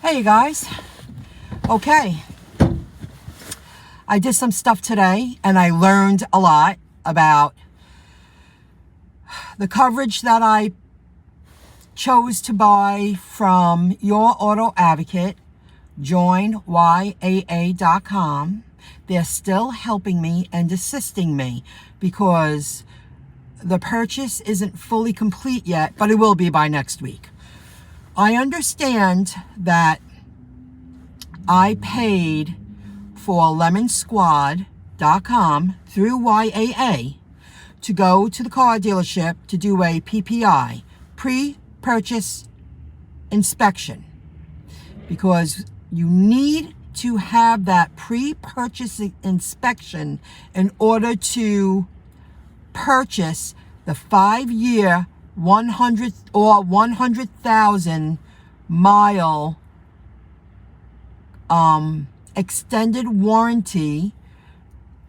Hey you guys. Okay. I did some stuff today and I learned a lot about the coverage that I chose to buy from Your Auto Advocate. Join YAA.com. They're still helping me and assisting me because the purchase isn't fully complete yet, but it will be by next week. I understand that I paid for lemonsquad.com through YAA to go to the car dealership to do a PPI, pre-purchase inspection, because you need to have that pre-purchase inspection in order to purchase the 5-year 100 or 100,000 mile extended warranty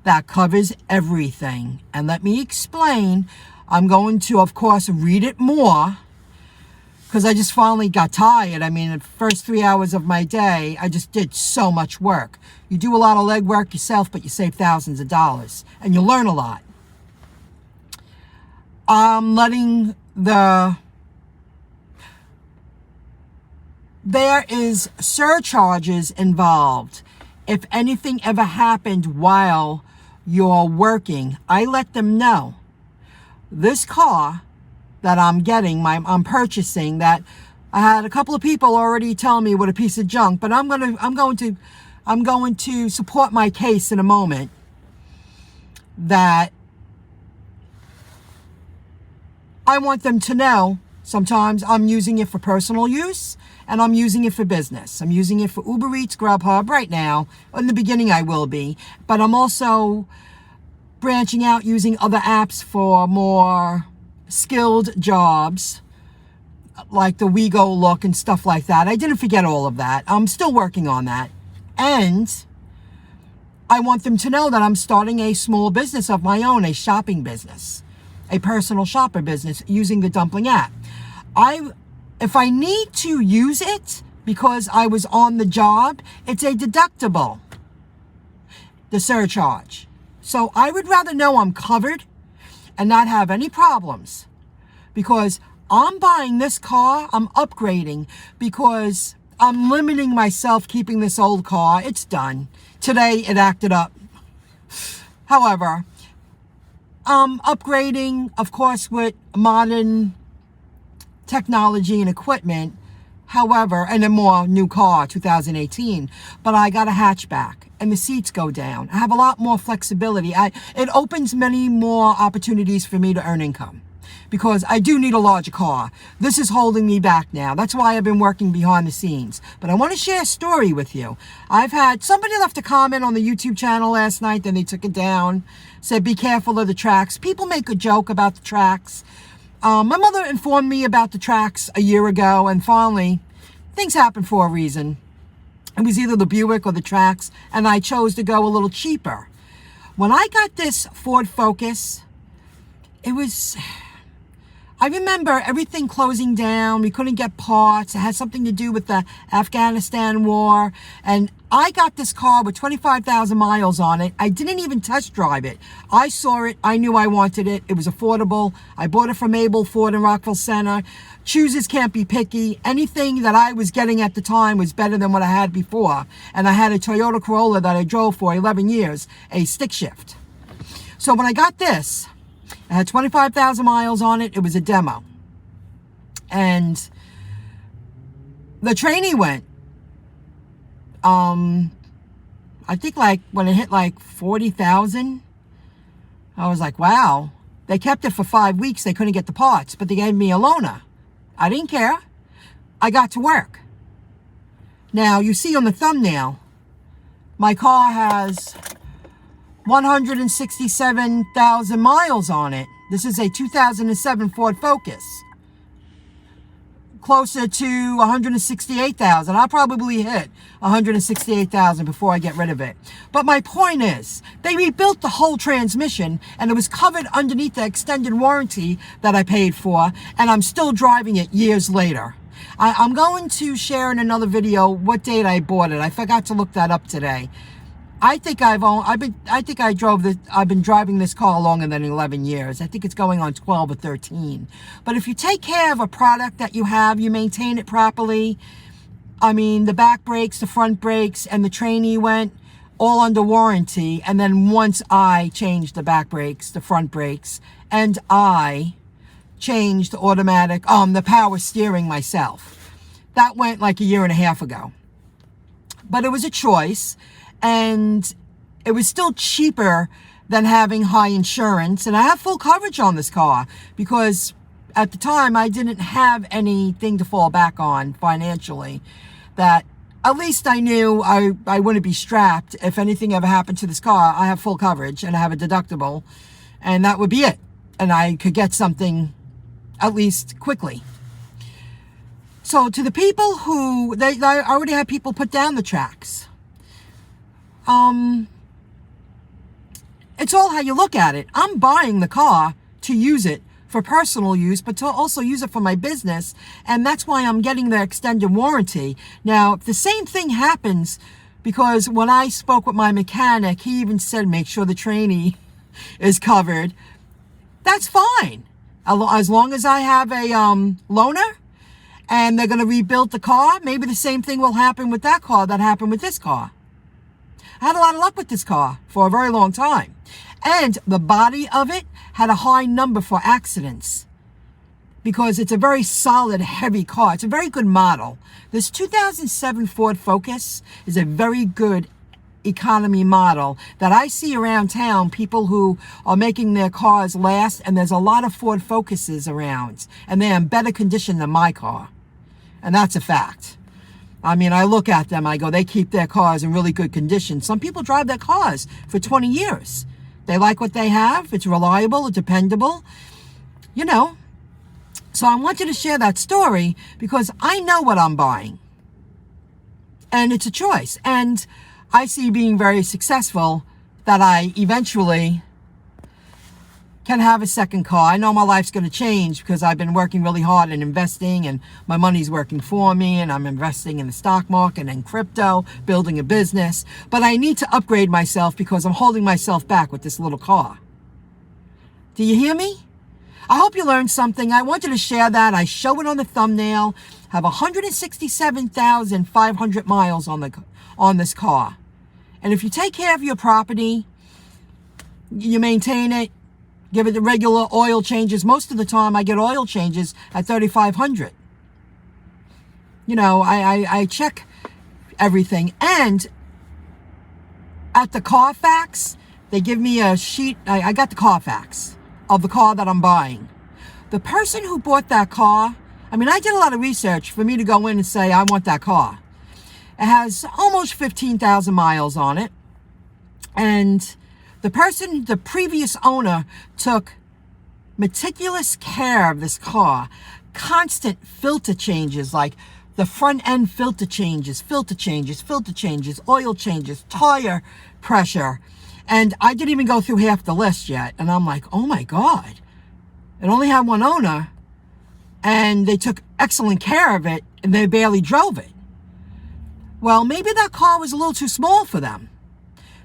that covers everything. And let me explain. I'm going to, of course, read it more because I just finally got tired. I mean, the first 3 hours of my day, I just did so much work. You do a lot of legwork yourself, but you save thousands of dollars and you learn a lot. I'm letting there is surcharges involved. If anything ever happened while you're working, I let them know. This car that I'm getting, I'm purchasing, that I had a couple of people already tell me what a piece of junk, but I'm going to support my case in a moment that I want them to know sometimes I'm using it for personal use and I'm using it for business. I'm using it for Uber Eats, Grubhub right now. In the beginning I will be, but I'm also branching out using other apps for more skilled jobs like the WeGo Look and stuff like that. I didn't forget all of that. I'm still working on that. And I want them to know that I'm starting a small business of my own, a shopping business, a personal shopper business using the Dumpling app. If I need to use it because I was on the job, it's a deductible, the surcharge. So I would rather know I'm covered and not have any problems, because I'm buying this car, I'm upgrading because I'm limiting myself keeping this old car. It's done. Today it acted up. However, upgrading, of course, with modern technology and equipment, however, and a more new car, 2018, but I got a hatchback and the seats go down. I have a lot more flexibility. It opens many more opportunities for me to earn income because I do need a larger car. This is holding me back now. That's why I've been working behind the scenes. But I want to share a story with you. I've had somebody left a comment on the YouTube channel last night, then they took it down, said be careful of the Trax. People make a joke about the Trax. My mother informed me about the Trax a year ago, and finally, things happen for a reason. It was either the Buick or the Trax, and I chose to go a little cheaper. When I got this Ford Focus, I remember everything closing down. We couldn't get parts. It had something to do with the Afghanistan war. And I got this car with 25,000 miles on it. I didn't even test drive it. I saw it. I knew I wanted it. It was affordable. I bought it from Abel Ford in Rockville Center. Choosers can't be picky. Anything that I was getting at the time was better than what I had before. And I had a Toyota Corolla that I drove for 11 years, a stick shift. So when I got this, it had 25,000 miles on it. It was a demo. And the training went. I think like when it hit like 40,000, I was like, wow. They kept it for 5 weeks. They couldn't get the parts, but they gave me a loaner. I didn't care. I got to work. Now, you see on the thumbnail, my car has 167,000 miles on it. This is a 2007 Ford Focus. Closer to 168,000. I'll probably hit 168,000 before I get rid of it. But my point is, they rebuilt the whole transmission and it was covered underneath the extended warranty that I paid for, and I'm still driving it years later. I'm going to share in another video what date I bought it. I forgot to look that up today. I've been driving this car longer than 11 years. I think it's going on 12 or 13. But if you take care of a product that you have, you maintain it properly. I mean, the back brakes, the front brakes, and the trainee went all under warranty. And then once I changed the back brakes, the front brakes, and I changed the power steering myself. That went like a year and a half ago. But it was a choice, and it was still cheaper than having high insurance. And I have full coverage on this car because at the time I didn't have anything to fall back on financially, that at least I knew I wouldn't be strapped. If anything ever happened to this car, I have full coverage and I have a deductible, and that would be it. And I could get something at least quickly. So to the people who, I already had people put down the Trax. It's all how you look at it. I'm buying the car to use it for personal use, but to also use it for my business. And that's why I'm getting the extended warranty. Now, if the same thing happens, because when I spoke with my mechanic, he even said, make sure the trainee is covered. That's fine. As long as I have a loaner and they're going to rebuild the car, maybe the same thing will happen with that car that happened with this car. I had a lot of luck with this car for a very long time. And the body of it had a high number for accidents because it's a very solid, heavy car. It's a very good model. This 2007 Ford Focus is a very good economy model that I see around town, people who are making their cars last, and there's a lot of Ford Focuses around, and they're in better condition than my car. And that's a fact. I mean, I look at them, I go, they keep their cars in really good condition. Some people drive their cars for 20 years. They like what they have. It's reliable, it's dependable, you know. So I wanted to share that story because I know what I'm buying. And it's a choice. And I see being very successful that I eventually can have a second car. I know my life's going to change because I've been working really hard and investing, and my money's working for me, and I'm investing in the stock market and crypto, building a business. But I need to upgrade myself because I'm holding myself back with this little car. Do you hear me? I hope you learned something. I wanted to share that. I show it on the thumbnail. Have 167,500 miles on this car. And if you take care of your property, you maintain it, give it the regular oil changes. Most of the time I get oil changes at 3,500. You know, I check everything. And at the Carfax, they give me a sheet. I got the Carfax of the car that I'm buying. The person who bought that car, I mean, I did a lot of research for me to go in and say, I want that car. It has almost 15,000 miles on it. And the previous owner took meticulous care of this car. Constant filter changes, like the front end filter changes, oil changes, tire pressure. And I didn't even go through half the list yet. And I'm like, oh my God. It only had one owner, and they took excellent care of it, and they barely drove it. Well, maybe that car was a little too small for them.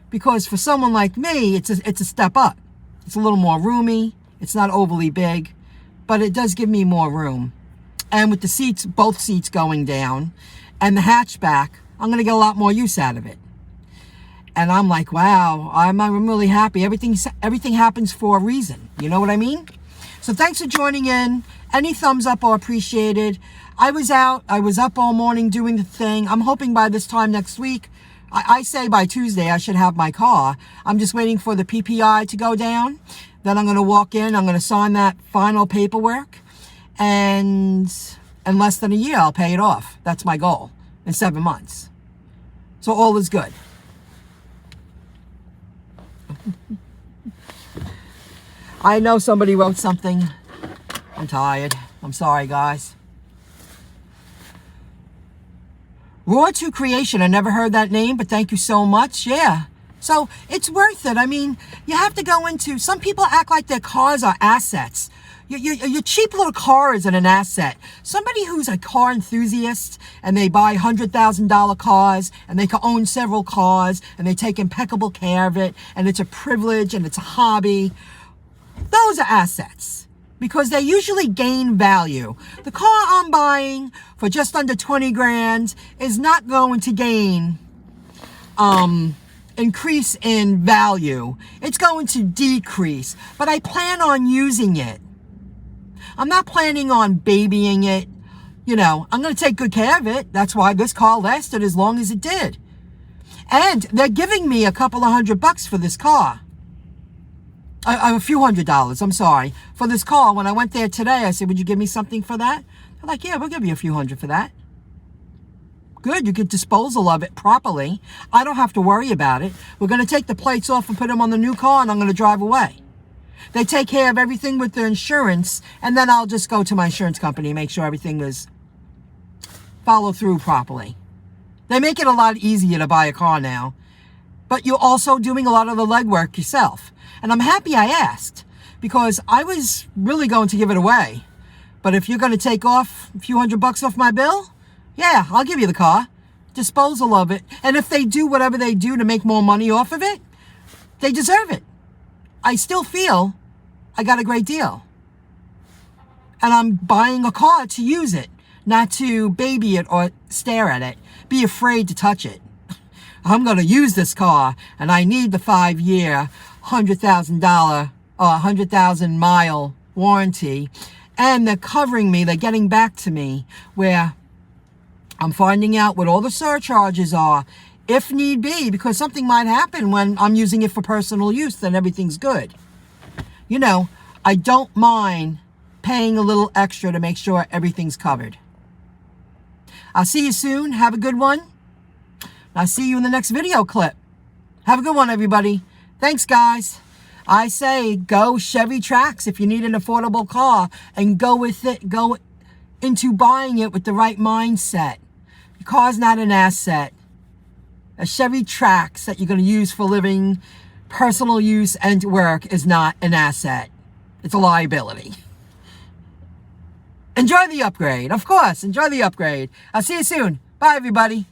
Because for someone like me, it's a step up. It's a little more roomy. It's not overly big, but it does give me more room. And with the seats, both seats going down, and the hatchback, I'm going to get a lot more use out of it. And I'm like, wow, I'm really happy. Everything happens for a reason. You know what I mean? So thanks for joining in. Any thumbs up are appreciated. I was up all morning doing the thing. I'm hoping by this time next week, I say by Tuesday, I should have my car. I'm just waiting for the PPI to go down. Then I'm going to walk in. I'm going to sign that final paperwork. And in less than a year, I'll pay it off. That's my goal in 7 months. So all is good. I know somebody wrote something. I'm tired. I'm sorry, guys. Raw to Creation. I never heard that name, but thank you so much. Yeah. So it's worth it. I mean, you have to go into, some people act like their cars are assets. Your cheap little car isn't an asset. Somebody who's a car enthusiast and they buy $100,000 cars and they can own several cars and they take impeccable care of it and it's a privilege and it's a hobby, those are assets because they usually gain value. The car I'm buying for just under 20 grand is not going to gain increase in value. It's going to decrease, but I plan on using it. I'm not planning on babying it. You know, I'm going to take good care of it. That's why this car lasted as long as it did. And they're giving me a couple of $100 for this car. A few $100, I'm sorry, for this car. When I went there today, I said, would you give me something for that? They're like, yeah, we'll give you a few $100 for that. Good, you get disposal of it properly. I don't have to worry about it. We're going to take the plates off and put them on the new car and I'm going to drive away. They take care of everything with their insurance and then I'll just go to my insurance company and make sure everything is followed through properly. They make it a lot easier to buy a car now, but you're also doing a lot of the legwork yourself. And I'm happy I asked because I was really going to give it away. But if you're going to take off a few $100 off my bill, yeah, I'll give you the car, disposal of it. And if they do whatever they do to make more money off of it, they deserve it. I still feel I got a great deal. And I'm buying a car to use it, not to baby it or stare at it, be afraid to touch it. I'm going to use this car and I need the 5-year, $100,000 or 100,000 mile warranty. And they're covering me, they're getting back to me where I'm finding out what all the surcharges are, if need be, because something might happen when I'm using it for personal use, then everything's good. You know, I don't mind paying a little extra to make sure everything's covered. I'll see you soon. Have a good one. I'll see you in the next video clip. Have a good one, everybody. Thanks, guys. I say go Chevy Trax if you need an affordable car and go with it. Go into buying it with the right mindset. Your car's not an asset. A Chevy Trax that you're going to use for living, personal use, and work is not an asset. It's a liability. Enjoy the upgrade. Of course, enjoy the upgrade. I'll see you soon. Bye, everybody.